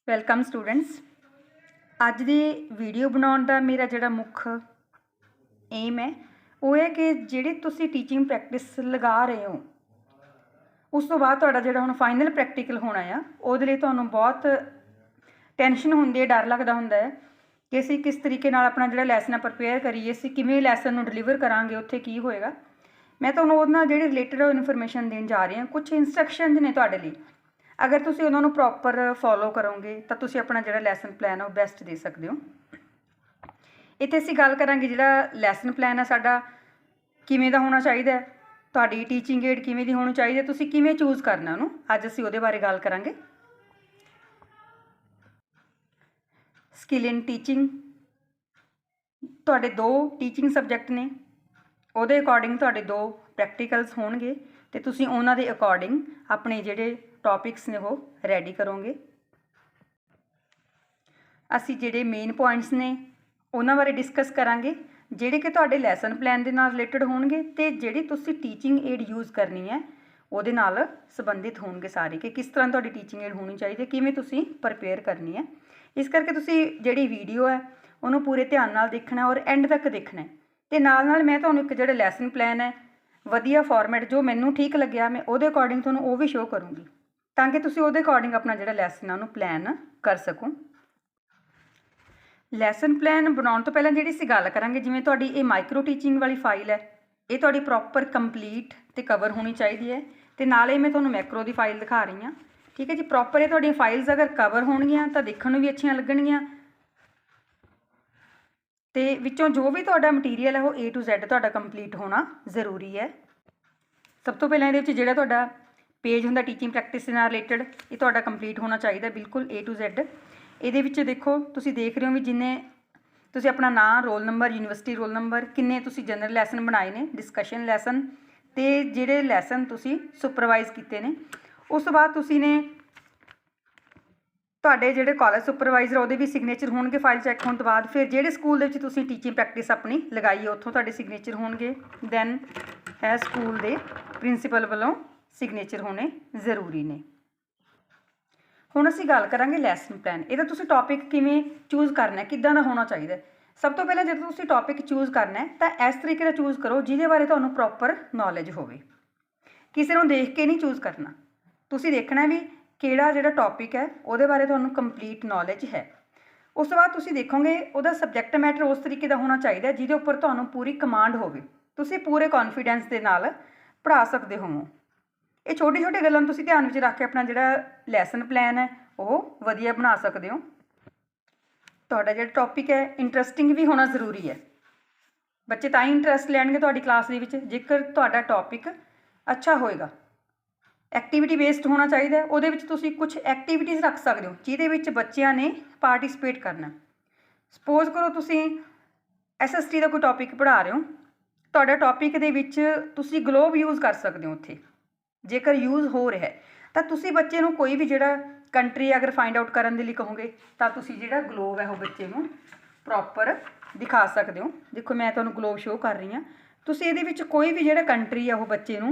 Welcome students. ਅੱਜ ਦੀ video ਬਣਾਉਣ ਦਾ ਮੇਰਾ ਜਿਹੜਾ ਮੁੱਖ ਏਮ ਹੈ ਉਹ ਹੈ ਕਿ ਜਿਹੜੇ ਤੁਸੀਂ ਟੀਚਿੰਗ ਪ੍ਰੈਕਟਿਸ ਲਗਾ ਰਹੇ ਹੋ ਉਸ ਤੋਂ ਬਾਅਦ ਤੁਹਾਡਾ ਜਿਹੜਾ ਹੁਣ ਫਾਈਨਲ ਪ੍ਰੈਕਟੀਕਲ ਹੋਣਾ ਆ ਉਹਦੇ ਲਈ ਤੁਹਾਨੂੰ ਬਹੁਤ ਟੈਨਸ਼ਨ ਹੁੰਦੀ ਹੈ, ਡਰ ਲੱਗਦਾ ਹੁੰਦਾ ਹੈ ਕਿ ਅਸੀਂ ਕਿਸ ਤਰੀਕੇ ਨਾਲ ਆਪਣਾ ਜਿਹੜਾ ਲੈਸਨ ਪ੍ਰਪੇਅਰ ਕਰੀਏ, ਅਸੀਂ ਕਿਵੇਂ ਲੈਸਨ ਨੂੰ ਡਿਲੀਵਰ ਕਰਾਂਗੇ, ਉੱਥੇ ਕੀ ਹੋਏਗਾ। ਮੈਂ ਤੁਹਾਨੂੰ ਉਹਦੇ ਨਾਲ ਜਿਹੜੇ ਰਿਲੇਟਡ ਇਨਫੋਰਮੇਸ਼ਨ ਦੇਣ ਜਾ ਰਹੀ ਹਾਂ। ਕੁਝ ਇੰਸਟਰਕਸ਼ਨਸ ਨੇ ਤੁਹਾਡੇ ਲਈ, अगर तुसी उन्होंने प्रॉपर फॉलो करोगे तो तुसी अपना जो लैसन प्लान है वो बेस्ट दे सकते हो। इत्थे असीं गल करांगे जो लैसन प्लान है साडा किवें दा होना चाहिए, तुहाडी टीचिंग एड किवें दी होनी चाहिए, तुसी किवें चूज़ करना उहनूं। अज असीं उहदे बारे गल करांगे। स्किल इन टीचिंग तुहाडे 2 टीचिंग सबजैक्ट ने, उहदे अकॉर्डिंग तुहाडे 2 प्रैक्टिकल्स होणगे ते तुसी उहनां दे अकॉर्डिंग अपने जिहड़े टॉपिक्स ने वो रेडी करोगे। असी जिहड़े मेन पॉइंट्स ने उन्हां बारे डिस्कस करांगे जिहड़े कि तुहाडे लैसन प्लान दे नाल रिलेटेड होणगे ते जिहड़ी तुसी टीचिंग एड यूज़ करनी है उहदे नाल संबंधित होणगे सारे, कि किस तरह तुहाडी टीचिंग एड होनी चाहिए, किवें तुसी प्रपेयर करनी है। इस करके तुसी जिहड़ी वीडियो है उहनूं पूरे ध्यान नाल देखना और एंड तक देखना है। ते नाल नाल मैं तुहानूं एक जिहड़ा लैसन प्लान है वधिया फॉर्मेट जो मैनूं ठीक लग्गिया मैं उहदे अकॉर्डिंग तुहानूं वो भी शो करूँगी ਤਾਂ ਕਿ ਤੁਸੀਂ ਉਹਦੇ ਅਕੋਰਡਿੰਗ ਆਪਣਾ ਜਿਹੜਾ ਲੈਸਨ ਆ ਉਹਨੂੰ ਪਲਾਨ ਕਰ ਸਕੋ। ਲੈਸਨ ਪਲਾਨ ਬਣਾਉਣ ਤੋਂ ਪਹਿਲਾਂ ਜਿਹੜੀ ਅਸੀਂ ਗੱਲ ਕਰਾਂਗੇ, ਜਿਵੇਂ ਤੁਹਾਡੀ ਇਹ ਮਾਈਕਰੋ ਟੀਚਿੰਗ ਵਾਲੀ ਫਾਈਲ ਹੈ ਇਹ ਤੁਹਾਡੀ ਪ੍ਰੋਪਰ ਕੰਪਲੀਟ ਤੇ ਕਵਰ ਹੋਣੀ ਚਾਹੀਦੀ ਹੈ, ਤੇ ਨਾਲੇ ਮੈਂ ਤੁਹਾਨੂੰ ਮੈਕਰੋ ਦੀ ਫਾਈਲ ਦਿਖਾ ਰਹੀ ਹਾਂ। ਠੀਕ ਹੈ ਜੀ, ਪ੍ਰੋਪਰ ਇਹ ਤੁਹਾਡੀਆਂ ਫਾਈਲਸ ਅਗਰ ਕਵਰ ਹੋਣਗੀਆਂ ਤਾਂ ਦੇਖਣ ਨੂੰ ਵੀ ਅੱਛੀਆਂ ਲੱਗਣਗੀਆਂ, ਤੇ ਵਿੱਚੋਂ ਜੋ ਵੀ ਤੁਹਾਡਾ ਮਟੀਰੀਅਲ ਹੈ ਉਹ A to Z ਤੁਹਾਡਾ ਕੰਪਲੀਟ ਹੋਣਾ ਜ਼ਰੂਰੀ ਹੈ। ਸਭ ਤੋਂ ਪਹਿਲਾਂ ਇਹਦੇ ਵਿੱਚ ਜਿਹੜਾ ਤੁਹਾਡਾ पेज होंदा टीचिंग प्रैक्टिस नाल रिलेटेड ये तुहाडा कंप्लीट होना चाहिए बिल्कुल A to Z। ये देखो तुसी देख रहे हो भी जिन्ने तुसी अपना नाम, roll number, university roll number, किन्ने तुसी जनरल लैसन बनाए ने, डिस्कशन लैसन ते जिहड़े लैसन तुसी सुपरवाइज कीते ने। उस तो बाद तुसी ने तुहाडे जिहड़े कॉलेज सुपरवाइजर उहदे भी सिग्नेचर होणगे फाइल चैक होने तो बाद। फिर जिहड़े स्कूल दे विच तुसी टीचिंग प्रैक्टिस अपनी लगाई है उत्थों तुहाडे सिग्नेचर होणगे। दैन है स्कूल दे प्रिंसीपल वालों सिग्नेचर होने जरूरी ने। हुण असीं गल करांगे लैसन प्लान। इहदा तुसीं टॉपिक किवें चूज़ करना है, किद्दां दा होना चाहिए। सब तो पहले जदों तुसीं टॉपिक चूज़ करना है तो इस तरीके का चूज़ करो जिहदे बारे तुहानूं प्रॉपर नॉलेज होवे। किसी नूं देख के नहीं चूज़ करना, तुसीं देखना भी किहड़ा जिहड़ा टॉपिक है उहदे बारे तुहानूं कंप्लीट नॉलेज है। उस तो बाद तुसीं देखोगे उहदा सबजैक्ट मैटर उस तरीके का होना चाहिए जिहदे उपर तुहानूं पूरी कमांड होवे, तुसीं पूरे कॉन्फिडेंस दे नाल पढ़ा सकदे हो। ये छोटी छोटी गल्लां तुसीं ध्यान विच रख के अपना जिहड़ा लैसन प्लान है वो वधिया बना सकते हो। तुहाडा जिहड़ा टॉपिक है इंटरस्टिंग भी होना जरूरी है, बच्चे तां ही इंटरस्ट लैणगे तुहाडी क्लास दे विच जेकर तुहाडा टॉपिक अच्छा होएगा। एक्टिविटी बेस्ड होना चाहिए, उहदे विच तुसीं कुछ एक्टिविटीज़ रख सकते हो जिहदे विच बच्चिआं ने पार्टिसिपेट करना। सपोज करो तुसीं SST दा कोई टॉपिक पढ़ा रहे हो, तुहाडा टॉपिक दे विच तुसीं ग्लोब यूज़ कर सकते हो। उत्थे जेकर यूज़ हो रहा है तो तुसी बच्चे नूं कोई भी जिहड़ा कंट्री अगर फाइंड आउट करन दे लई कहोगे तो तुसी जिहड़ा ग्लोब है वो बच्चे नूं प्रॉपर दिखा सकते हो। देखो मैं तुहानूं ग्लोब शो कर रही हाँ, तुसी इहदे विच कोई भी जिहड़ा कंट्री है वो बच्चे नूं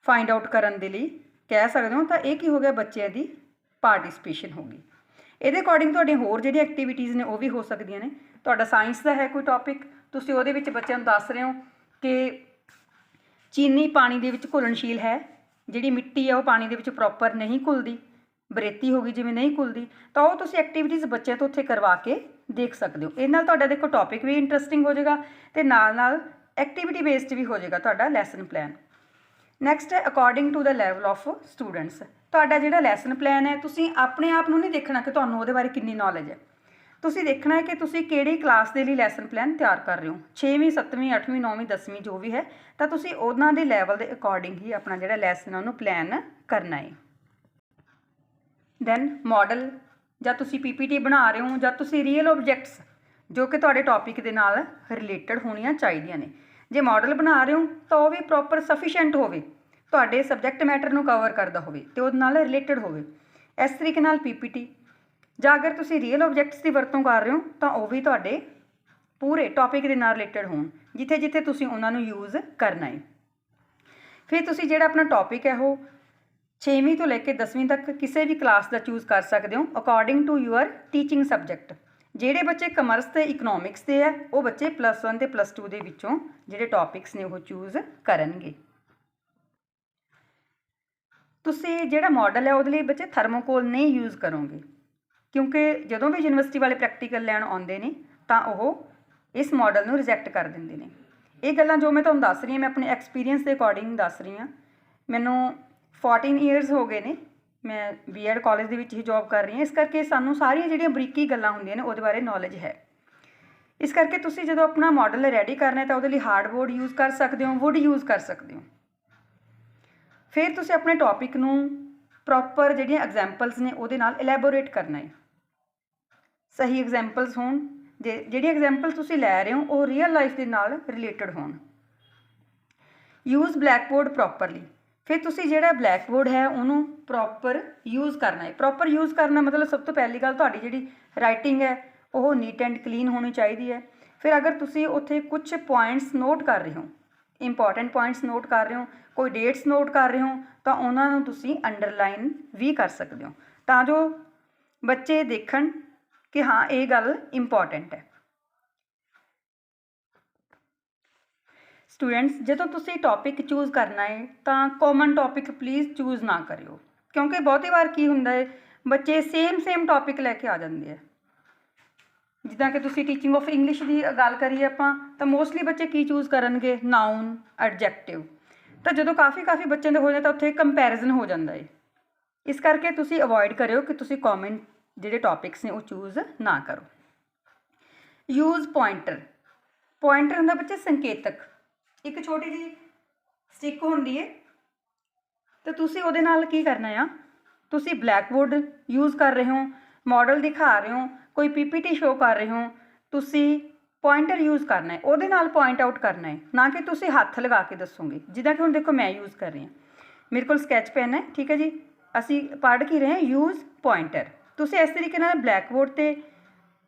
फाइंड आउट करन दे लई कह सकते हो। तो ये की हो गया, बच्चों की पार्टिसिपेशन होगी। इहदे अकॉर्डिंग तुहाडी होर जिहड़ी एक्टिविटीज़ ने वो भी हो सकदियां ने। तुहाडा साइंस का है कोई टॉपिक, तुसी उहदे विच बच्चों नूं दस रहे हो कि चीनी पानी दे विच घुलनशील है, जिहड़ी मिट्टी है वो पानी दे विच प्रॉपर नहीं घुलदी, बरेती होगी जिवें नहीं घुलदी, तो वो तुसीं एक्टिविटीज़ बच्चों तो उत्थे करवा के देख सकते हो। इहदे नाल तुहाडा देखो टॉपिक भी इंटरस्टिंग हो जाएगा ते नाल नाल एक्टिविटी बेस्ड भी हो जाएगा तुहाडा लैसन प्लान। नैक्सट है according to the level of students. तुहाडा जिहड़ा लैसन प्लान है तुसीं अपने आप नूं नहीं देखना कि तुहानूं उहदे बारे किन्नी नॉलेज है, तुसीं देखना है कि तुसीं किहड़ी क्लास दे लई लैसन प्लान तैयार कर रहे हो, 6वीं 7वीं 8वीं 9वीं 10वीं जो भी है, तो तुसीं उहनां दे लैवल दे अकॉर्डिंग ही अपना जिहड़ा लैसन उहनूं प्लान करना है। दैन मॉडल जां तुसीं PPT बना रहे हो जां तुसीं रियल ऑब्जैक्ट्स जो कि तुहाडे टॉपिक दे नाल रिलेटेड होणीआं चाहीदियां ने। जे मॉडल बना रहे हो तो वो भी प्रॉपर सफिशेंट होवे, तुहाडे सबजैक्ट मैटर नूं कवर करदा होवे ते उहदे नाल रिलेटेड होवे। इस तरीके नाल PPT जां अगर तुसीं रियल ऑब्जैक्ट्स की वरतों कर रहे हो तो वह भी तुहाडे पूरे टॉपिक के नाल रिलेटेड होण जिथे जिथे तुसीं उन्हां नूं यूज़ करना है। फिर तुसीं जिहड़ा अपना टॉपिक है वो 6ਵੀਂ ਤੋਂ ਲੈ ਕੇ 10ਵੀਂ ਤੱਕ ਕਿਸੇ ਵੀ ਕਲਾਸ ਦਾ ਚੂਜ਼ ਕਰ ਸਕਦੇ ਹੋ according to your teaching subject. ਜਿਹੜੇ ਬੱਚੇ ਕਮਰਸ ਤੇ ਇਕਨੋਮਿਕਸ ਦੇ ਹੈ ਉਹ ਬੱਚੇ +1 ਤੇ +2 ਦੇ ਵਿੱਚੋਂ ਜਿਹੜੇ ਟੌਪਿਕਸ ਨੇ ਉਹ ਚੂਜ਼ ਕਰਨਗੇ। ਤੁਸੀਂ ਜਿਹੜਾ ਮਾਡਲ ਹੈ ਉਹਦੇ ਲਈ ਬੱਚੇ ਥਰਮੋਕੋਲ ਨਹੀਂ ਯੂਜ਼ ਕਰੋਗੇ, ਕਿਉਂਕਿ ਜਦੋਂ ਵੀ ਯੂਨੀਵਰਸਿਟੀ ਵਾਲੇ ਪ੍ਰੈਕਟੀਕਲ ਲੈਣ ਆਉਂਦੇ ਨੇ ਤਾਂ ਉਹ ਇਸ ਮਾਡਲ ਨੂੰ ਰਿਜੈਕਟ ਕਰ ਦਿੰਦੇ ਨੇ। ਇਹ ਗੱਲਾਂ ਜੋ ਮੈਂ ਤੁਹਾਨੂੰ ਦੱਸ ਰਹੀ ਹਾਂ ਮੈਂ ਆਪਣੇ ਐਕਸਪੀਰੀਅੰਸ ਦੇ ਅਕੋਰਡਿੰਗ ਦੱਸ ਰਹੀ ਹਾਂ। ਮੈਨੂੰ 14 ਈਅਰਸ ਹੋ ਗਏ ਨੇ, ਮੈਂ ਬੀਐਡ ਕਾਲਜ ਦੇ ਵਿੱਚ ਹੀ ਜੋਬ ਕਰ ਰਹੀ ਹਾਂ, ਇਸ ਕਰਕੇ ਸਾਨੂੰ ਸਾਰੀਆਂ ਜਿਹੜੀਆਂ ਬਰੀਕੀ ਗੱਲਾਂ ਹੁੰਦੀਆਂ ਨੇ ਉਹਦੇ ਬਾਰੇ ਨੌਲੇਜ ਹੈ। ਇਸ ਕਰਕੇ ਤੁਸੀਂ ਜਦੋਂ ਆਪਣਾ ਮਾਡਲ ਰੈਡੀ ਕਰਨਾ ਤਾਂ ਉਹਦੇ ਲਈ ਹਾਰਡਬੋਰਡ ਯੂਜ਼ ਕਰ ਸਕਦੇ ਹੋ, ਵੁੱਡ ਯੂਜ਼ ਕਰ ਸਕਦੇ ਹੋ। ਫਿਰ ਤੁਸੀਂ ਆਪਣੇ ਟੌਪਿਕ ਨੂੰ ਪ੍ਰੋਪਰ ਜਿਹੜੀਆਂ ਐਗਜ਼ਾਮਪਲਸ ਨੇ ਉਹਦੇ ਨਾਲ ਇਲੈਬੋਰੇਟ ਕਰਨਾ ਹੈ। ਸਹੀ ਐਗਜ਼ਾਮਪਲਸ ਹੋਣ, ਜਿਹੜੀ ਐਗਜ਼ਾਮਪਲ ਤੁਸੀਂ ਲੈ ਰਹੇ ਹੋ ਉਹ ਰੀਅਲ ਲਾਈਫ ਦੇ ਨਾਲ ਰਿਲੇਟਡ ਹੋਣ। Use blackboard properly. ਫਿਰ ਤੁਸੀਂ ਜਿਹੜਾ ਬਲੈਕਬੋਰਡ ਹੈ ਉਹਨੂੰ ਪ੍ਰੋਪਰ ਯੂਜ਼ ਕਰਨਾ ਹੈ। ਪ੍ਰੋਪਰ ਯੂਜ਼ ਕਰਨਾ ਮਤਲਬ ਸਭ ਤੋਂ ਪਹਿਲੀ ਗੱਲ ਤੁਹਾਡੀ ਜਿਹੜੀ ਰਾਈਟਿੰਗ ਹੈ ਉਹ ਨੀਟ ਐਂਡ ਕਲੀਨ ਹੋਣੀ ਚਾਹੀਦੀ ਹੈ। ਫਿਰ ਅਗਰ ਤੁਸੀਂ ਉੱਥੇ ਕੁਝ ਪੁਆਇੰਟਸ ਨੋਟ ਕਰ ਰਹੇ ਹੋ, ਇੰਪੋਰਟੈਂਟ ਪੁਆਇੰਟਸ ਨੋਟ ਕਰ ਰਹੇ ਹੋ, ਕੋਈ ਡੇਟਸ ਨੋਟ ਕਰ ਰਹੇ ਹੋ ਤਾਂ ਉਹਨਾਂ ਨੂੰ ਤੁਸੀਂ ਅੰਡਰਲਾਈਨ ਵੀ ਕਰ ਸਕਦੇ ਹੋ ਤਾਂ ਜੋ ਬੱਚੇ ਦੇਖਣ ਕਿ ਹਾਂ ਇਹ ਗੱਲ ਇੰਪੋਰਟੈਂਟ ਹੈ। ਸਟੂਡੈਂਟਸ ਜਦੋਂ ਤੁਸੀਂ ਟੌਪਿਕ ਚੂਜ਼ ਕਰਨਾ ਹੈ ਤਾਂ ਕਾਮਨ ਟੌਪਿਕ ਪਲੀਜ਼ ਚੂਜ਼ ਨਾ ਕਰਿਓ, ਕਿਉਂਕਿ ਬਹੁਤੀ ਵਾਰ ਕੀ ਹੁੰਦਾ ਹੈ ਬੱਚੇ ਸੇਮ ਟੌਪਿਕ ਲੈ ਕੇ ਆ ਜਾਂਦੇ ਹੈ। ਜਿੱਦਾਂ ਕਿ ਤੁਸੀਂ ਟੀਚਿੰਗ ਆਫ ਇੰਗਲਿਸ਼ ਦੀ ਗੱਲ ਕਰੀਏ ਆਪਾਂ ਤਾਂ ਮੋਸਟਲੀ ਬੱਚੇ ਕੀ ਚੂਜ਼ ਕਰਨਗੇ, ਨਾਊਨ, ਐਡਜੈਕਟਿਵ। ਤਾਂ ਜਦੋਂ ਕਾਫੀ ਬੱਚਿਆਂ ਦੇ ਹੋ ਜਾਂਦੇ ਤਾਂ ਉੱਥੇ ਕੰਪੈਰੀਜ਼ਨ ਹੋ ਜਾਂਦਾ ਹੈ। ਇਸ ਕਰਕੇ ਤੁਸੀਂ ਅਵੋਇਡ ਕਰਿਓ ਕਿ ਤੁਸੀਂ ਕਾਮਨ ਜਿਹੜੇ ਟੌਪਿਕਸ ਨੇ ਉਹ ਚੂਜ਼ ਨਾ ਕਰੋ। Use pointer. ਪੁਆਇੰਟਰ ਹੁੰਦਾ ਬੱਚੇ ਸੰਕੇਤਕ। ਇੱਕ ਛੋਟੀ ਜਿਹੀ ਸਟਿਕ ਹੁੰਦੀ ਹੈ ਤੇ ਤੁਸੀਂ ਉਹਦੇ ਨਾਲ ਕੀ ਕਰਨਾ ਆ, ਤੁਸੀਂ ਬਲੈਕਬੋਰਡ ਯੂਜ਼ ਕਰ ਰਹੇ ਹੋ, ਮਾਡਲ ਦਿਖਾ ਰਹੇ ਹੋ, ਕੋਈ ਪੀਪੀਟੀ ਸ਼ੋ ਕਰ ਰਹੇ ਹੋ, ਤੁਸੀਂ ਪੁਆਇੰਟਰ ਯੂਜ਼ ਕਰਨਾ ਹੈ, ਉਹਦੇ ਨਾਲ ਪੁਆਇੰਟ ਆਊਟ ਕਰਨਾ ਹੈ, ਨਾ ਕਿ ਤੁਸੀਂ ਹੱਥ ਲਗਾ ਕੇ ਦੱਸੋਗੇ। ਜਿੱਦਾਂ ਕਿ ਹੁਣ ਦੇਖੋ ਮੈਂ ਯੂਜ਼ ਕਰ ਰਹੀ ਹਾਂ, ਮੇਰੇ ਕੋਲ ਸਕੈਚ ਪੈਨ ਹੈ, ਠੀਕ ਹੈ ਜੀ। ਅਸੀਂ ਪੜ੍ਹ ਕੀ ਰਹੇ ਹਾਂ, ਯੂਜ਼ ਪੁਆਇੰਟਰ। ਤੁਸੀਂ ਇਸ ਤਰੀਕੇ ਨਾਲ ਬਲੈਕਬੋਰਡ 'ਤੇ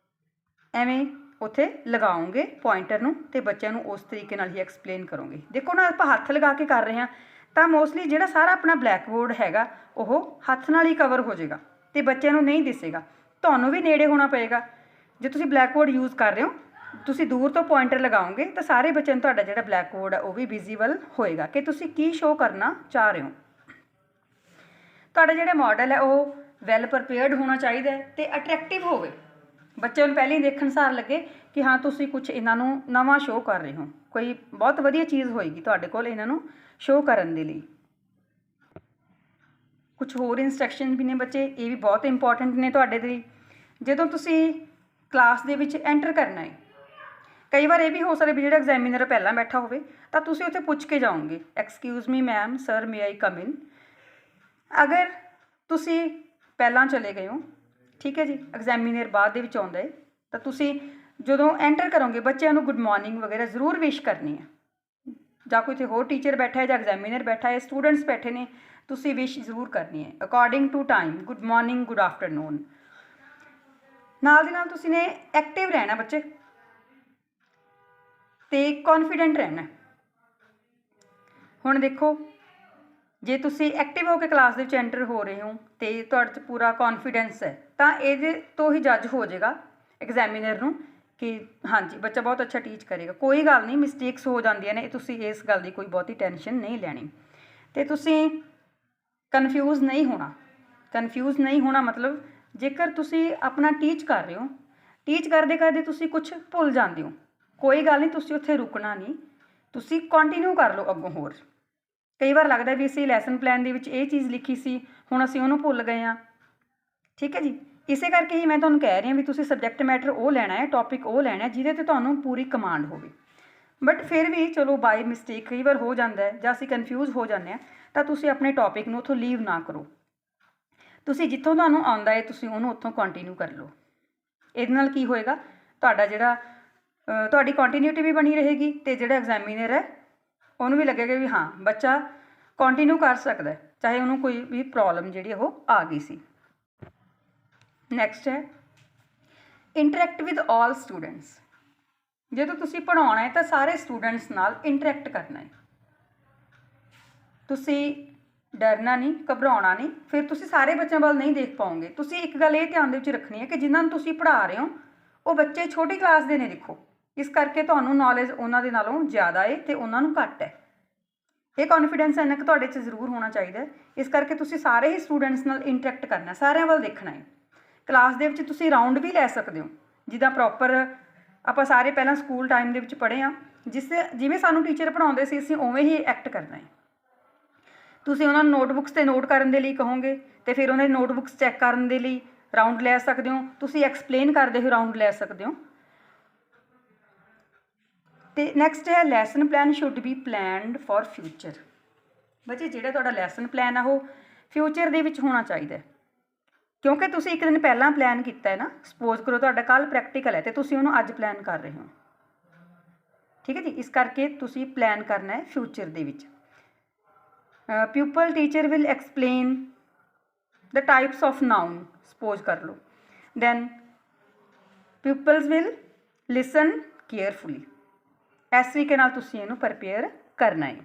ਐਵੇਂ ਉੱਥੇ ਲਗਾਓਗੇ ਪੁਆਇੰਟਰ ਨੂੰ ਅਤੇ ਬੱਚਿਆਂ ਨੂੰ ਉਸ ਤਰੀਕੇ ਨਾਲ ਹੀ ਐਕਸਪਲੇਨ ਕਰੋਗੇ। ਦੇਖੋ ਨਾ ਆਪਾਂ ਹੱਥ ਲਗਾ ਕੇ ਕਰ ਰਹੇ ਹਾਂ ਤਾਂ ਮੋਸਟਲੀ ਜਿਹੜਾ ਸਾਰਾ ਆਪਣਾ ਬਲੈਕਬੋਰਡ ਹੈਗਾ ਉਹ ਹੱਥ ਨਾਲ ਹੀ ਕਵਰ ਹੋ ਜਾਏਗਾ ਅਤੇ ਬੱਚਿਆਂ ਨੂੰ ਨਹੀਂ ਦਿਸੇਗਾ। ਤੁਹਾਨੂੰ ਵੀ ਨੇੜੇ ਹੋਣਾ ਪਏਗਾ। ਜੇ ਤੁਸੀਂ ਬਲੈਕਬੋਰਡ ਯੂਜ਼ ਕਰ ਰਹੇ ਹੋ, ਤੁਸੀਂ ਦੂਰ ਤੋਂ ਪੁਆਇੰਟਰ ਲਗਾਓਗੇ ਤਾਂ ਸਾਰੇ ਬੱਚਿਆਂ ਨੂੰ ਤੁਹਾਡਾ ਜਿਹੜਾ ਬਲੈਕਬੋਰਡ ਹੈ ਉਹ ਵੀ ਵਿਜ਼ੀਬਲ ਹੋਏਗਾ ਕਿ ਤੁਸੀਂ ਕੀ ਸ਼ੋਅ ਕਰਨਾ ਚਾਹ ਰਹੇ ਹੋ। ਤੁਹਾਡਾ ਜਿਹੜਾ ਮਾਡਲ ਹੈ ਉਹ ਵੈਲ ਪ੍ਰਪੇਅਰਡ ਹੋਣਾ ਚਾਹੀਦਾ ਹੈ ਅਤੇ ਅਟਰੈਕਟਿਵ ਹੋਵੇ। ਬੱਚਿਆਂ ਨੂੰ ਪਹਿਲਾਂ ਹੀ ਦੇਖਣ ਸਾਰ ਲੱਗੇ ਕਿ ਹਾਂ ਤੁਸੀਂ ਕੁਝ ਇਹਨਾਂ ਨੂੰ ਨਵਾਂ ਸ਼ੋਅ ਕਰ ਰਹੇ ਹੋ, ਕੋਈ ਬਹੁਤ ਵਧੀਆ ਚੀਜ਼ ਹੋਏਗੀ ਤੁਹਾਡੇ ਕੋਲ ਇਹਨਾਂ ਨੂੰ ਸ਼ੋਅ ਕਰਨ ਦੇ ਲਈ। ਕੁਝ ਹੋਰ ਇੰਸਟਰਕਸ਼ਨ ਵੀ ਨੇ ਬੱਚੇ, ਇਹ ਵੀ ਬਹੁਤ ਇੰਪੋਰਟੈਂਟ ਨੇ ਤੁਹਾਡੇ ਲਈ। ਜਦੋਂ ਤੁਸੀਂ ਕਲਾਸ ਦੇ ਵਿੱਚ ਐਂਟਰ ਕਰਨਾ ਹੈ, ਕਈ ਵਾਰ ਇਹ ਵੀ ਹੋ ਸਕਦਾ ਵੀ ਜਿਹੜਾ ਐਗਜ਼ਾਮੀਨਰ ਪਹਿਲਾਂ ਬੈਠਾ ਹੋਵੇ ਤਾਂ ਤੁਸੀਂ ਉੱਥੇ ਪੁੱਛ ਕੇ ਜਾਓਗੇ, ਐਕਸਕਿਊਜ਼ ਮੀ ਮੈਮ, ਸਰ, ਮੇ ਆਈ ਕਮ ਇਨ। ਅਗਰ ਤੁਸੀਂ ਪਹਿਲਾਂ ਚਲੇ ਗਏ ਹੋ, ਠੀਕ ਹੈ ਜੀ, ਐਗਜ਼ਾਮੀਨਰ ਬਾਅਦ ਦੇ ਵਿੱਚ ਆਉਂਦਾ ਹੈ, ਤਾਂ ਤੁਸੀਂ ਜਦੋਂ ਐਂਟਰ ਕਰੋਗੇ ਬੱਚਿਆਂ ਨੂੰ ਗੁੱਡ ਮਾਰਨਿੰਗ ਵਗੈਰਾ ਜ਼ਰੂਰ ਵਿਸ਼ ਕਰਨੀ ਹੈ। ਜਾਂ ਕੋਈ ਇੱਥੇ ਹੋਰ ਟੀਚਰ ਬੈਠਾ ਹੈ ਜਾਂ ਐਗਜ਼ਾਮੀਨਰ ਬੈਠਾ ਹੈ, ਸਟੂਡੈਂਟਸ ਬੈਠੇ ਨੇ, ਤੁਸੀਂ ਵਿਸ਼ ਜ਼ਰੂਰ ਕਰਨੀ ਹੈ according to time, good morning, good afternoon. ਨਾਲ ਦੀ ਨਾਲ ਤੁਸੀਂ ਨੇ ਐਕਟਿਵ ਰਹਿਣਾ ਬੱਚੇ ਅਤੇ ਕੌਨਫੀਡੈਂਟ ਰਹਿਣਾ। ਹੁਣ ਦੇਖੋ, ਜੇ ਤੁਸੀਂ ਐਕਟਿਵ ਹੋ ਕੇ ਕਲਾਸ ਦੇ ਵਿੱਚ ਐਂਟਰ ਹੋ ਰਹੇ ਹੋ ਅਤੇ ਤੁਹਾਡੇ 'ਚ ਪੂਰਾ ਕੌਨਫੀਡੈਂਸ ਹੈ ਤਾਂ ਇਹਦੇ ਤੋਂ ਹੀ ਜੱਜ ਹੋ ਜਾਏਗਾ ਐਗਜ਼ਾਮੀਨਰ ਨੂੰ ਕਿ ਹਾਂਜੀ ਬੱਚਾ ਬਹੁਤ ਅੱਛਾ ਟੀਚ ਕਰੇਗਾ। ਕੋਈ ਗੱਲ ਨਹੀਂ, ਮਿਸਟੇਕਸ ਹੋ ਜਾਂਦੀਆਂ ਨੇ, ਤੁਸੀਂ ਇਸ ਗੱਲ ਦੀ ਕੋਈ ਬਹੁਤੀ ਟੈਨਸ਼ਨ ਨਹੀਂ ਲੈਣੀ ਅਤੇ ਤੁਸੀਂ ਕਨਫਿਊਜ਼ ਨਹੀਂ ਹੋਣਾ। ਕਨਫਿਊਜ਼ ਨਹੀਂ ਹੋਣਾ ਮਤਲਬ ਜੇਕਰ ਤੁਸੀਂ ਆਪਣਾ ਟੀਚ ਕਰ ਰਹੇ ਹੋ, ਟੀਚ ਕਰਦੇ ਤੁਸੀਂ ਕੁਝ ਭੁੱਲ ਜਾਂਦੇ ਹੋ, ਕੋਈ ਗੱਲ ਨਹੀਂ, ਤੁਸੀਂ ਉੱਥੇ ਰੁਕਣਾ ਨਹੀਂ, ਤੁਸੀਂ ਕੰਟੀਨਿਊ ਕਰ ਲਓ ਅੱਗੋਂ ਹੋਰ। ਕਈ ਵਾਰ ਲੱਗਦਾ ਵੀ ਅਸੀਂ ਲੈਸਨ ਪਲਾਨ ਦੇ ਵਿੱਚ ਇਹ ਚੀਜ਼ ਲਿਖੀ ਸੀ, ਹੁਣ ਅਸੀਂ ਉਹਨੂੰ ਭੁੱਲ ਗਏ ਹਾਂ, ਠੀਕ ਹੈ ਜੀ। ਇਸੇ ਕਰਕੇ ਹੀ ਮੈਂ ਤੁਹਾਨੂੰ ਕਹਿ ਰਹੀ ਹਾਂ ਵੀ ਤੁਸੀਂ ਸਬਜੈਕਟ ਮੈਟਰ ਉਹ ਲੈਣਾ ਹੈ, ਟੌਪਿਕ ਉਹ ਲੈਣਾ ਜਿਹਦੇ 'ਤੇ ਤੁਹਾਨੂੰ ਪੂਰੀ ਕਮਾਂਡ ਹੋਵੇ। ਬਟ ਫਿਰ ਵੀ ਚਲੋ ਬਾਈ ਮਿਸਟੇਕ ਕਈ ਵਾਰ ਹੋ ਜਾਂਦਾ ਹੈ ਜਾਂ ਅਸੀਂ ਕਨਫਿਊਜ਼ ਹੋ ਜਾਂਦੇ ਹਾਂ ਤਾਂ ਤੁਸੀਂ ਆਪਣੇ ਟੌਪਿਕ ਨੂੰ ਉੱਥੋਂ ਲੀਵ ਨਾ ਕਰੋ। ਤੁਸੀਂ ਜਿੱਥੋਂ ਤੁਹਾਨੂੰ ਆਉਂਦਾ ਹੈ ਤੁਸੀਂ ਉਹਨੂੰ ਉੱਥੋਂ ਕੰਟੀਨਿਊ ਕਰ ਲਓ। ਇਹਦੇ ਨਾਲ ਕੀ ਹੋਏਗਾ, ਤੁਹਾਡਾ ਜਿਹੜਾ ਤੁਹਾਡੀ ਕੰਟੀਨਿਊਟੀ ਵੀ ਬਣੀ ਰਹੇਗੀ ਅਤੇ ਜਿਹੜਾ ਐਗਜ਼ਾਮੀਨਰ ਹੈ ਉਹਨੂੰ ਵੀ ਲੱਗੇਗਾ ਵੀ ਹਾਂ ਬੱਚਾ ਕੰਟੀਨਿਊ ਕਰ ਸਕਦਾ, ਚਾਹੇ ਉਹਨੂੰ ਕੋਈ ਵੀ ਪ੍ਰੋਬਲਮ ਜਿਹੜੀ ਉਹ ਆ ਗਈ ਸੀ। ਨੈਕਸਟ ਹੈ ਇੰਟਰੈਕਟ ਵਿਦ ਆਲ ਸਟੂਡੈਂਟਸ। ਜਦੋਂ ਤੁਸੀਂ ਪੜ੍ਹਾਉਣਾ ਹੈ ਤਾਂ ਸਾਰੇ ਸਟੂਡੈਂਟਸ ਨਾਲ ਇੰਟਰੈਕਟ ਕਰਨਾ ਹੈ। ਤੁਸੀਂ ਡਰਨਾ ਨਹੀਂ, ਘਬਰਾਉਣਾ ਨਹੀਂ। ਫਿਰ ਤੁਸੀਂ ਸਾਰੇ ਬੱਚਿਆਂ ਵੱਲ ਨਹੀਂ ਦੇਖ ਪਾਓਗੇ। ਤੁਸੀਂ ਇੱਕ ਗੱਲ ਇਹ ਧਿਆਨ ਦੇ ਵਿੱਚ ਰੱਖਣੀ ਹੈ ਕਿ ਜਿਨ੍ਹਾਂ ਨੂੰ ਤੁਸੀਂ ਪੜ੍ਹਾ ਰਹੇ ਹੋ ਉਹ ਬੱਚੇ ਛੋਟੀ ਕਲਾਸ ਦੇ ਨੇ, ਦੇਖੋ, ਇਸ ਕਰਕੇ ਤੁਹਾਨੂੰ ਨੌਲੇਜ ਉਹਨਾਂ ਦੇ ਨਾਲੋਂ ਜ਼ਿਆਦਾ ਹੈ ਅਤੇ ਉਹਨਾਂ ਨੂੰ ਘੱਟ ਹੈ। ਇਹ ਕੌਨਫੀਡੈਂਸ ਇੰਨਾ ਕੁ ਤੁਹਾਡੇ 'ਚ ਜ਼ਰੂਰ ਹੋਣਾ ਚਾਹੀਦਾ ਹੈ। ਇਸ ਕਰਕੇ ਤੁਸੀਂ ਸਾਰੇ ਹੀ ਸਟੂਡੈਂਟਸ ਨਾਲ ਇੰਟਰੈਕਟ ਕਰਨਾ, ਸਾਰਿਆਂ ਵੱਲ ਦੇਖਣਾ ਹੈ। ਕਲਾਸ ਦੇ ਵਿੱਚ ਤੁਸੀਂ ਰਾਊਂਡ ਵੀ ਲੈ ਸਕਦੇ ਹੋ, ਜਿੱਦਾਂ ਪ੍ਰੋਪਰ ਆਪਾਂ ਸਾਰੇ ਪਹਿਲਾਂ ਸਕੂਲ ਟਾਈਮ ਦੇ ਵਿੱਚ ਪੜ੍ਹੇ ਹਾਂ। ਜਿਵੇਂ ਸਾਨੂੰ ਟੀਚਰ ਪੜ੍ਹਾਉਂਦੇ ਸੀ ਅਸੀਂ ਉਵੇਂ ਹੀ ਐਕਟ ਕਰਨਾ ਹੈ। ਤੁਸੀਂ ਉਹਨਾਂ ਨੂੰ ਨੋਟਬੁੱਕਸ 'ਤੇ ਨੋਟ ਕਰਨ ਦੇ ਲਈ ਕਹੋਗੇ ਅਤੇ ਫਿਰ ਉਹਨਾਂ ਦੀ ਨੋਟਬੁੱਕਸ ਚੈੱਕ ਕਰਨ ਦੇ ਲਈ ਰਾਊਂਡ ਲੈ ਸਕਦੇ ਹੋ। ਤੁਸੀਂ ਐਕਸਪਲੇਨ ਕਰਦੇ ਹੋਏ ਰਾਊਂਡ ਲੈ ਸਕਦੇ ਹੋ। ਅਤੇ ਨੈਕਸਟ ਹੈ lesson plan should be planned for future. ਬੱਚੇ ਜਿਹੜਾ ਤੁਹਾਡਾ ਲੈਸਨ ਪਲਾਨ ਆ ਉਹ ਫਿਊਚਰ ਦੇ ਵਿੱਚ ਹੋਣਾ ਚਾਹੀਦਾ, ਕਿਉਂਕਿ ਤੁਸੀਂ ਇੱਕ ਦਿਨ ਪਹਿਲਾਂ ਪਲਾਨ ਕੀਤਾ ਹੈ ਨਾ। ਸਪੋਜ਼ ਕਰੋ ਤੁਹਾਡਾ ਕੱਲ੍ਹ ਪ੍ਰੈਕਟੀਕਲ ਹੈ ਅਤੇ ਤੁਸੀਂ ਉਹਨੂੰ ਅੱਜ ਪਲਾਨ ਕਰ ਰਹੇ ਹੋ, ਠੀਕ ਹੈ ਜੀ। ਇਸ ਕਰਕੇ ਤੁਸੀਂ ਪਲਾਨ ਕਰਨਾ ਹੈ ਫਿਊਚਰ ਦੇ ਵਿੱਚ। Pupil teacher will explain the types of noun, suppose ਕਰ ਲਓ। Then pupils will listen carefully. ਇਸ ਤਰੀਕੇ ਨਾਲ ਤੁਸੀਂ ਇਹਨੂੰ ਪ੍ਰਪੇਅਰ ਕਰਨਾ ਹੈ।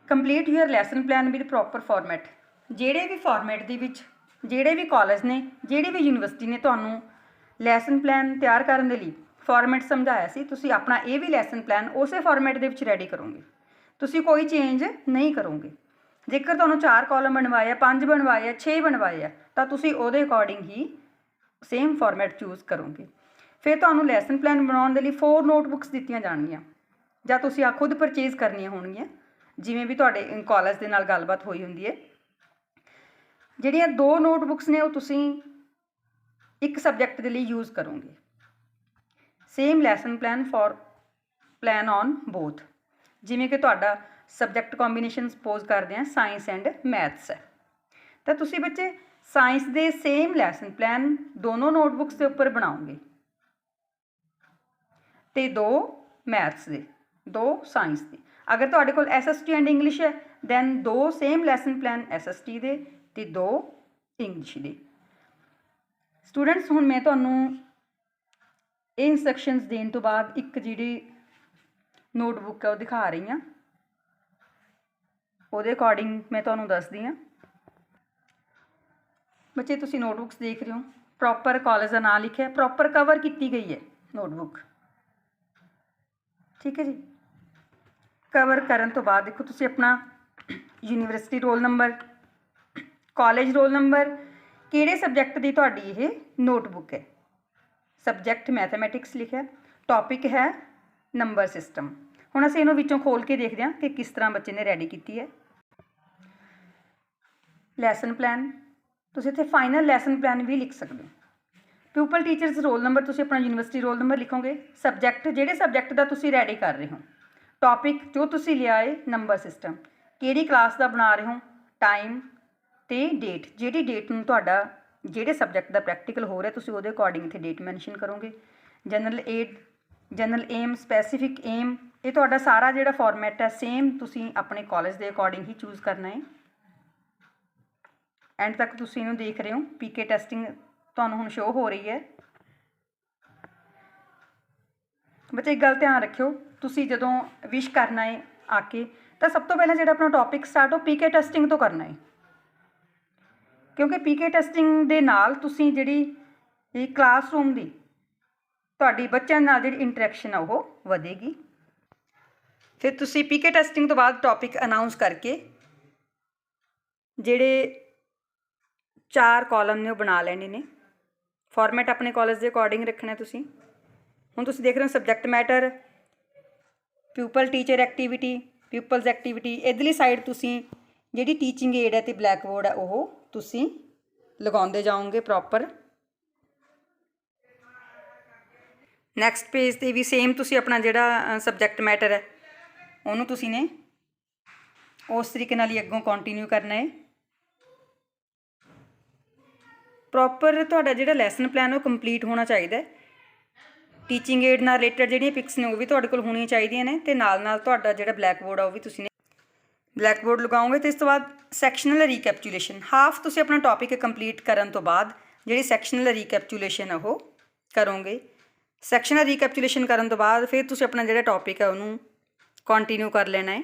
Complete your lesson plan with proper format. ਜਿਹੜੇ ਵੀ ਫਾਰਮੈਟ ਦੇ ਵਿੱਚ ਜਿਹੜੇ ਵੀ ਕਾਲਜ ਨੇ, ਜਿਹੜੀ ਵੀ ਯੂਨੀਵਰਸਿਟੀ ਨੇ ਤੁਹਾਨੂੰ ਲੈਸਨ ਪਲਾਨ ਤਿਆਰ ਕਰਨ ਦੇ ਲਈ ਫਾਰਮੈਟ ਸਮਝਾਇਆ ਸੀ, ਤੁਸੀਂ ਆਪਣਾ ਇਹ ਵੀ ਲੈਸਨ ਪਲਾਨ ਉਸੇ ਫਾਰਮੈਟ ਦੇ ਵਿੱਚ ਰੈਡੀ ਕਰੋਗੇ। ਤੁਸੀਂ ਕੋਈ ਚੇਂਜ ਨਹੀਂ ਕਰੋਗੇ। ਜੇਕਰ ਤੁਹਾਨੂੰ 4 ਕਾਲਮ ਬਣਵਾਏ ਆ, 5 ਬਣਵਾਏ ਆ, 6 ਬਣਵਾਏ ਆ, ਤਾਂ ਤੁਸੀਂ ਉਹਦੇ ਅਕੋਰਡਿੰਗ ਹੀ ਸੇਮ ਫਾਰਮੈਟ ਚੂਜ਼ ਕਰੋਗੇ। ਫਿਰ ਤੁਹਾਨੂੰ ਲੈਸਨ ਪਲਾਨ ਬਣਾਉਣ ਦੇ ਲਈ 4 ਨੋਟਬੁੱਕਸ ਦਿੱਤੀਆਂ ਜਾਣਗੀਆਂ, ਜਾਂ ਤੁਸੀਂ ਆ ਖੁਦ ਪਰਚੇਜ਼ ਕਰਨੀਆਂ ਹੋਣਗੀਆਂ, ਜਿਵੇਂ ਵੀ ਤੁਹਾਡੇ ਕਾਲਜ ਦੇ ਨਾਲ ਗੱਲਬਾਤ ਹੋਈ ਹੁੰਦੀ ਹੈ। ਜਿਹੜੀਆਂ 2 ਨੋਟਬੁੱਕਸ ਨੇ ਉਹ ਤੁਸੀਂ ਇੱਕ ਸਬਜੈਕਟ ਦੇ ਲਈ ਯੂਜ਼ ਕਰੋਗੇ। ਸੇਮ ਲੈਸਨ ਪਲਾਨ ਔਨ ਬੋਥ। ਜਿਵੇਂ ਕਿ ਤੁਹਾਡਾ ਸਬਜੈਕਟ ਕੰਬੀਨੇਸ਼ਨ ਸਪੋਜ਼ ਕਰਦੇ ਹਾਂ ਸਾਇੰਸ ਐਂਡ ਮੈਥਸ ਹੈ, ਤਾਂ ਤੁਸੀਂ ਬੱਚੇ ਸਾਇੰਸ ਦੇ ਸੇਮ ਲੈਸਨ ਪਲਾਨ ਦੋਨੋਂ ਨੋਟਬੁੱਕਸ ਦੇ ਉੱਪਰ ਬਣਾਓਗੇ, ਅਤੇ 2 ਮੈਥਸ ਦੇ, 2 ਸਾਇੰਸ ਦੇ। ਅਗਰ ਤੁਹਾਡੇ ਕੋਲ SST ਐਂਡ ਇੰਗਲਿਸ਼ ਹੈ then 2 same lesson plan SST ਦੇ ਅਤੇ 2 ਇੰਗਲਿਸ਼ ਦੇ। ਸਟੂਡੈਂਟਸ, ਹੁਣ ਮੈਂ ਤੁਹਾਨੂੰ ਇਹ ਇੰਸਟਰਕਸ਼ਨਸ ਦੇਣ ਤੋਂ ਬਾਅਦ ਇੱਕ ਜਿਹੜੀ ਨੋਟਬੁੱਕ ਹੈ ਉਹ ਦਿਖਾ ਰਹੀ ਹਾਂ, ਉਹਦੇ ਅਕੋਰਡਿੰਗ ਮੈਂ ਤੁਹਾਨੂੰ ਦੱਸਦੀ ਹਾਂ। ਬੱਚੇ ਤੁਸੀਂ ਨੋਟਬੁੱਕਸ ਦੇਖ ਰਹੇ ਹੋ, ਪ੍ਰੋਪਰ ਕਾਲਜ ਦਾ ਨਾਂ ਲਿਖਿਆ, ਪ੍ਰੋਪਰ ਕਵਰ ਕੀਤੀ ਗਈ ਹੈ ਨੋਟਬੁੱਕ, ਠੀਕ ਹੈ ਜੀ। ਕਵਰ ਕਰਨ ਤੋਂ ਬਾਅਦ ਦੇਖੋ ਤੁਸੀਂ ਆਪਣਾ university roll number, college roll number, ਕਿਹੜੇ ਸਬਜੈਕਟ ਦੀ ਤੁਹਾਡੀ ਇਹ ਨੋਟਬੁੱਕ ਹੈ। ਸਬਜੈਕਟ ਮੈਥਮੈਟਿਕਸ ਲਿਖਿਆ, ਟੌਪਿਕ ਹੈ ਨੰਬਰ ਸਿਸਟਮ। ਹੁਣ ਅਸੀਂ ਇਹਨੂੰ ਵਿੱਚੋਂ ਖੋਲ੍ਹ ਕੇ ਦੇਖਦੇ ਹਾਂ ਕਿ ਕਿਸ ਤਰ੍ਹਾਂ ਬੱਚੇ ਨੇ ਰੈਡੀ ਕੀਤੀ ਹੈ। ਲੈਸਨ ਪਲਾਨ, ਤੁਸੀਂ ਇੱਥੇ ਫਾਈਨਲ ਲੈਸਨ ਪਲਾਨ ਵੀ ਲਿਖ ਸਕਦੇ ਹੋ। ਪਿਊਪਲ ਟੀਚਰਸ ਰੋਲ ਨੰਬਰ, ਤੁਸੀਂ ਆਪਣਾ ਯੂਨੀਵਰਸਿਟੀ ਰੋਲ ਨੰਬਰ ਲਿਖੋਗੇ। ਸਬਜੈਕਟ, ਜਿਹੜੇ ਸਬਜੈਕਟ ਦਾ ਤੁਸੀਂ ਰੈਡੀ ਕਰ ਰਹੇ ਹੋ। ਟੌਪਿਕ ਜੋ ਤੁਸੀਂ ਲਿਆ ਹੈ, ਨੰਬਰ ਸਿਸਟਮ, ਕਿਹੜੀ ਕਲਾਸ ਦਾ ਬਣਾ ਰਹੇ ਹੋ, ਟਾਈਮ ਅਤੇ ਡੇਟ, ਜਿਹੜੀ ਡੇਟ ਨੂੰ ਤੁਹਾਡਾ ਜਿਹੜੇ ਸਬਜੈਕਟ ਦਾ ਪ੍ਰੈਕਟੀਕਲ ਹੋ ਰਿਹਾ ਤੁਸੀਂ ਉਹਦੇ ਅਕੋਰਡਿੰਗ ਇੱਥੇ ਡੇਟ ਮੈਂਸ਼ਨ ਕਰੋਗੇ। ਜਨਰਲ ਏਮ, ਸਪੈਸੀਫਿਕ ਏਮ, ਇਹ ਤੁਹਾਡਾ ਸਾਰਾ ਜਿਹੜਾ ਫਾਰਮੈਟ ਹੈ ਸੇਮ ਤੁਸੀਂ ਆਪਣੇ ਕਾਲਜ ਦੇ ਅਕੋਰਡਿੰਗ ਹੀ ਚੂਜ਼ ਕਰਨਾ ਹੈ। ਐਂਡ ਤੱਕ ਤੁਸੀਂ ਇਹਨੂੰ ਦੇਖ ਰਹੇ ਹੋ, PK ਟੈਸਟਿੰਗ ਤੁਹਾਨੂੰ ਹੁਣ ਸ਼ੋਅ ਹੋ ਰਹੀ ਹੈ। ਬੱਚੇ ਇੱਕ ਗੱਲ ਧਿਆਨ ਰੱਖਿਓ, ਤੁਸੀਂ ਜਦੋਂ ਵਿਸ਼ ਕਰਨਾ ਹੈ ਆ ਕੇ, ਤਾਂ ਸਭ ਤੋਂ ਪਹਿਲਾਂ ਜਿਹੜਾ ਆਪਣਾ ਟੌਪਿਕ ਸਟਾਰਟ ਉਹ PK ਟੈਸਟਿੰਗ ਤੋਂ ਕਰਨਾ ਹੈ, ਕਿਉਂਕਿ PK ਟੈਸਟਿੰਗ ਦੇ ਨਾਲ ਤੁਸੀਂ ਜਿਹੜੀ ਇਹ ਕਲਾਸਰੂਮ ਦੀ ਤੁਹਾਡੀ ਬੱਚਿਆਂ ਨਾਲ ਜਿਹੜੀ ਇੰਟਰੈਕਸ਼ਨ ਆ ਉਹ ਵਧੇਗੀ। ਫਿਰ ਤੁਸੀਂ PK ਟੈਸਟਿੰਗ ਤੋਂ ਬਾਅਦ ਟੌਪਿਕ ਅਨਾਊਂਸ ਕਰਕੇ ਜਿਹੜੇ 4 ਕਾਲਮ ਨੇ ਉਹ ਬਣਾ ਲੈਣੇ ਨੇ। ਫਾਰਮੈਟ ਆਪਣੇ ਕਾਲਜ ਦੇ ਅਕੋਰਡਿੰਗ ਰੱਖਣਾ ਤੁਸੀਂ। ਹੁਣ ਤੁਸੀਂ ਦੇਖ ਰਹੇ ਹੋ subject matter, pupil teacher activity, pupils activity. ਇੱਧਰਲੀ ਸਾਈਡ ਤੁਸੀਂ ਜਿਹੜੀ ਟੀਚਿੰਗ ਏਡ ਹੈ ਅਤੇ ਬਲੈਕ ਬੋਰਡ ਹੈ ਉਹ ਤੁਸੀਂ ਲਗਾਉਂਦੇ ਜਾਓਗੇ ਪ੍ਰੋਪਰ। ਨੈਕਸਟ ਪੇਜ 'ਤੇ ਵੀ ਸੇਮ ਤੁਸੀਂ ਆਪਣਾ ਜਿਹੜਾ ਸਬਜੈਕਟ ਮੈਟਰ ਹੈ ਉਹਨੂੰ ਤੁਸੀਂ ਨੇ ਉਸ ਤਰੀਕੇ ਨਾਲ ਹੀ ਅੱਗੋਂ ਕੰਟੀਨਿਊ ਕਰਨਾ ਹੈ। ਪ੍ਰੋਪਰ ਤੁਹਾਡਾ ਜਿਹੜਾ ਲੈਸਨ ਪਲਾਨ ਉਹ ਕੰਪਲੀਟ ਹੋਣਾ ਚਾਹੀਦਾ। ਟੀਚਿੰਗ ਏਡ ਨਾਲ ਰਿਲੇਟਡ ਜਿਹੜੀਆਂ ਪਿਕਸ ਨੇ ਉਹ ਵੀ ਤੁਹਾਡੇ ਕੋਲ ਹੋਣੀਆਂ ਚਾਹੀਦੀਆਂ ਨੇ, ਅਤੇ ਨਾਲ ਨਾਲ ਤੁਹਾਡਾ ਜਿਹੜਾ ਬਲੈਕ ਬੋਰਡ ਆ ਉਹ ਵੀ ਤੁਸੀਂ ਨੇ ਬਲੈਕ ਬੋਰਡ ਲਗਾਓਗੇ। ਅਤੇ ਇਸ ਤੋਂ ਬਾਅਦ ਸੈਕਸ਼ਨਲ ਰੀਕੈਪਚੂਲੇਸ਼ਨ, ਹਾਫ ਤੁਸੀਂ ਆਪਣਾ ਟੌਪਿਕ ਕੰਪਲੀਟ ਕਰਨ ਤੋਂ ਬਾਅਦ ਜਿਹੜੀ ਸੈਕਸ਼ਨਲ ਰੀਕੈਪਚੂਲੇਸ਼ਨ ਆ ਉਹ ਕਰੋਗੇ। ਸੈਕਸ਼ਨਲ ਰੀਕੈਪਚੂਲੇਸ਼ਨ ਕਰਨ ਤੋਂ ਬਾਅਦ ਫਿਰ ਤੁਸੀਂ ਆਪਣਾ ਜਿਹੜਾ ਟੌਪਿਕ ਹੈ ਉਹਨੂੰ ਕੰਟੀਨਿਊ ਕਰ ਲੈਣਾ ਹੈ।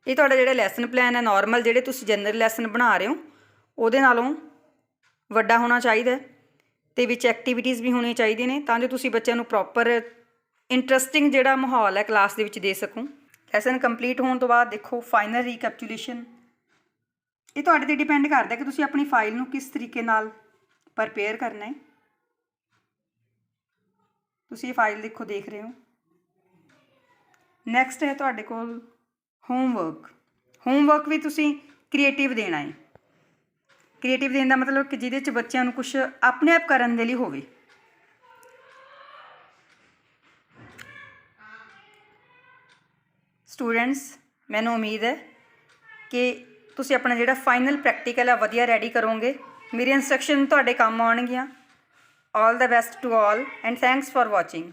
ਇਹ ਤੁਹਾਡਾ ਜਿਹੜਾ ਲੈਸਨ ਪਲਾਨ ਹੈ ਨਾਰਮਲ ਜਿਹੜੇ ਤੁਸੀਂ ਜਨਰਲ ਲੈਸਨ ਬਣਾ ਰਹੇ ਹੋ ਉਹਦੇ ਨਾਲੋਂ ਵੱਡਾ ਹੋਣਾ ਚਾਹੀਦਾ ਅਤੇ ਵਿੱਚ ਐਕਟੀਵਿਟੀਜ਼ ਵੀ ਹੋਣੀਆਂ ਚਾਹੀਦੀਆਂ ਨੇ ਤਾਂ ਜੋ ਤੁਸੀਂ ਬੱਚਿਆਂ ਨੂੰ ਪ੍ਰੋਪਰ ਇੰਟਰਸਟਿੰਗ ਜਿਹੜਾ ਮਾਹੌਲ ਹੈ ਕਲਾਸ ਦੇ ਵਿੱਚ ਦੇ ਸਕੋ। ਲੈਸਨ ਕੰਪਲੀਟ ਹੋਣ ਤੋਂ ਬਾਅਦ ਦੇਖੋ ਫਾਈਨਲ ਰੀਕੈਪਚੁਲੇਸ਼ਨ। ਇਹ ਤੁਹਾਡੇ 'ਤੇ ਡਿਪੈਂਡ ਕਰਦਾ ਕਿ ਤੁਸੀਂ ਆਪਣੀ ਫਾਈਲ ਨੂੰ ਕਿਸ ਤਰੀਕੇ ਨਾਲ ਪ੍ਰਪੇਅਰ ਕਰਨਾ ਹੈ। ਤੁਸੀਂ ਇਹ ਫਾਈਲ ਦੇਖੋ ਦੇਖ ਰਹੇ ਹੋ। ਨੈਕਸਟ ਹੈ ਤੁਹਾਡੇ ਕੋਲ ਹੋਮਵਰਕ। ਹੋਮਵਰਕ ਵੀ ਤੁਸੀਂ ਕ੍ਰੀਏਟਿਵ ਦੇਣਾ ਹੈ। ਕ੍ਰੀਏਟਿਵ ਦੇਣ ਦਾ ਮਤਲਬ ਕਿ ਜਿਹਦੇ 'ਚ ਬੱਚਿਆਂ ਨੂੰ ਕੁਛ ਆਪਣੇ ਆਪ ਕਰਨ ਦੇ ਲਈ ਹੋਵੇ। ਸਟੂਡੈਂਟਸ, ਮੈਨੂੰ ਉਮੀਦ ਹੈ ਕਿ ਤੁਸੀਂ ਆਪਣਾ ਜਿਹੜਾ ਫਾਈਨਲ ਪ੍ਰੈਕਟੀਕਲ ਹੈ ਵਧੀਆ ਰੈਡੀ ਕਰੋਗੇ। ਮੇਰੀ ਇੰਸਟਰਕਸ਼ਨ ਤੁਹਾਡੇ ਕੰਮ ਆਉਣਗੀਆਂ। All the best to all and thanks for watching.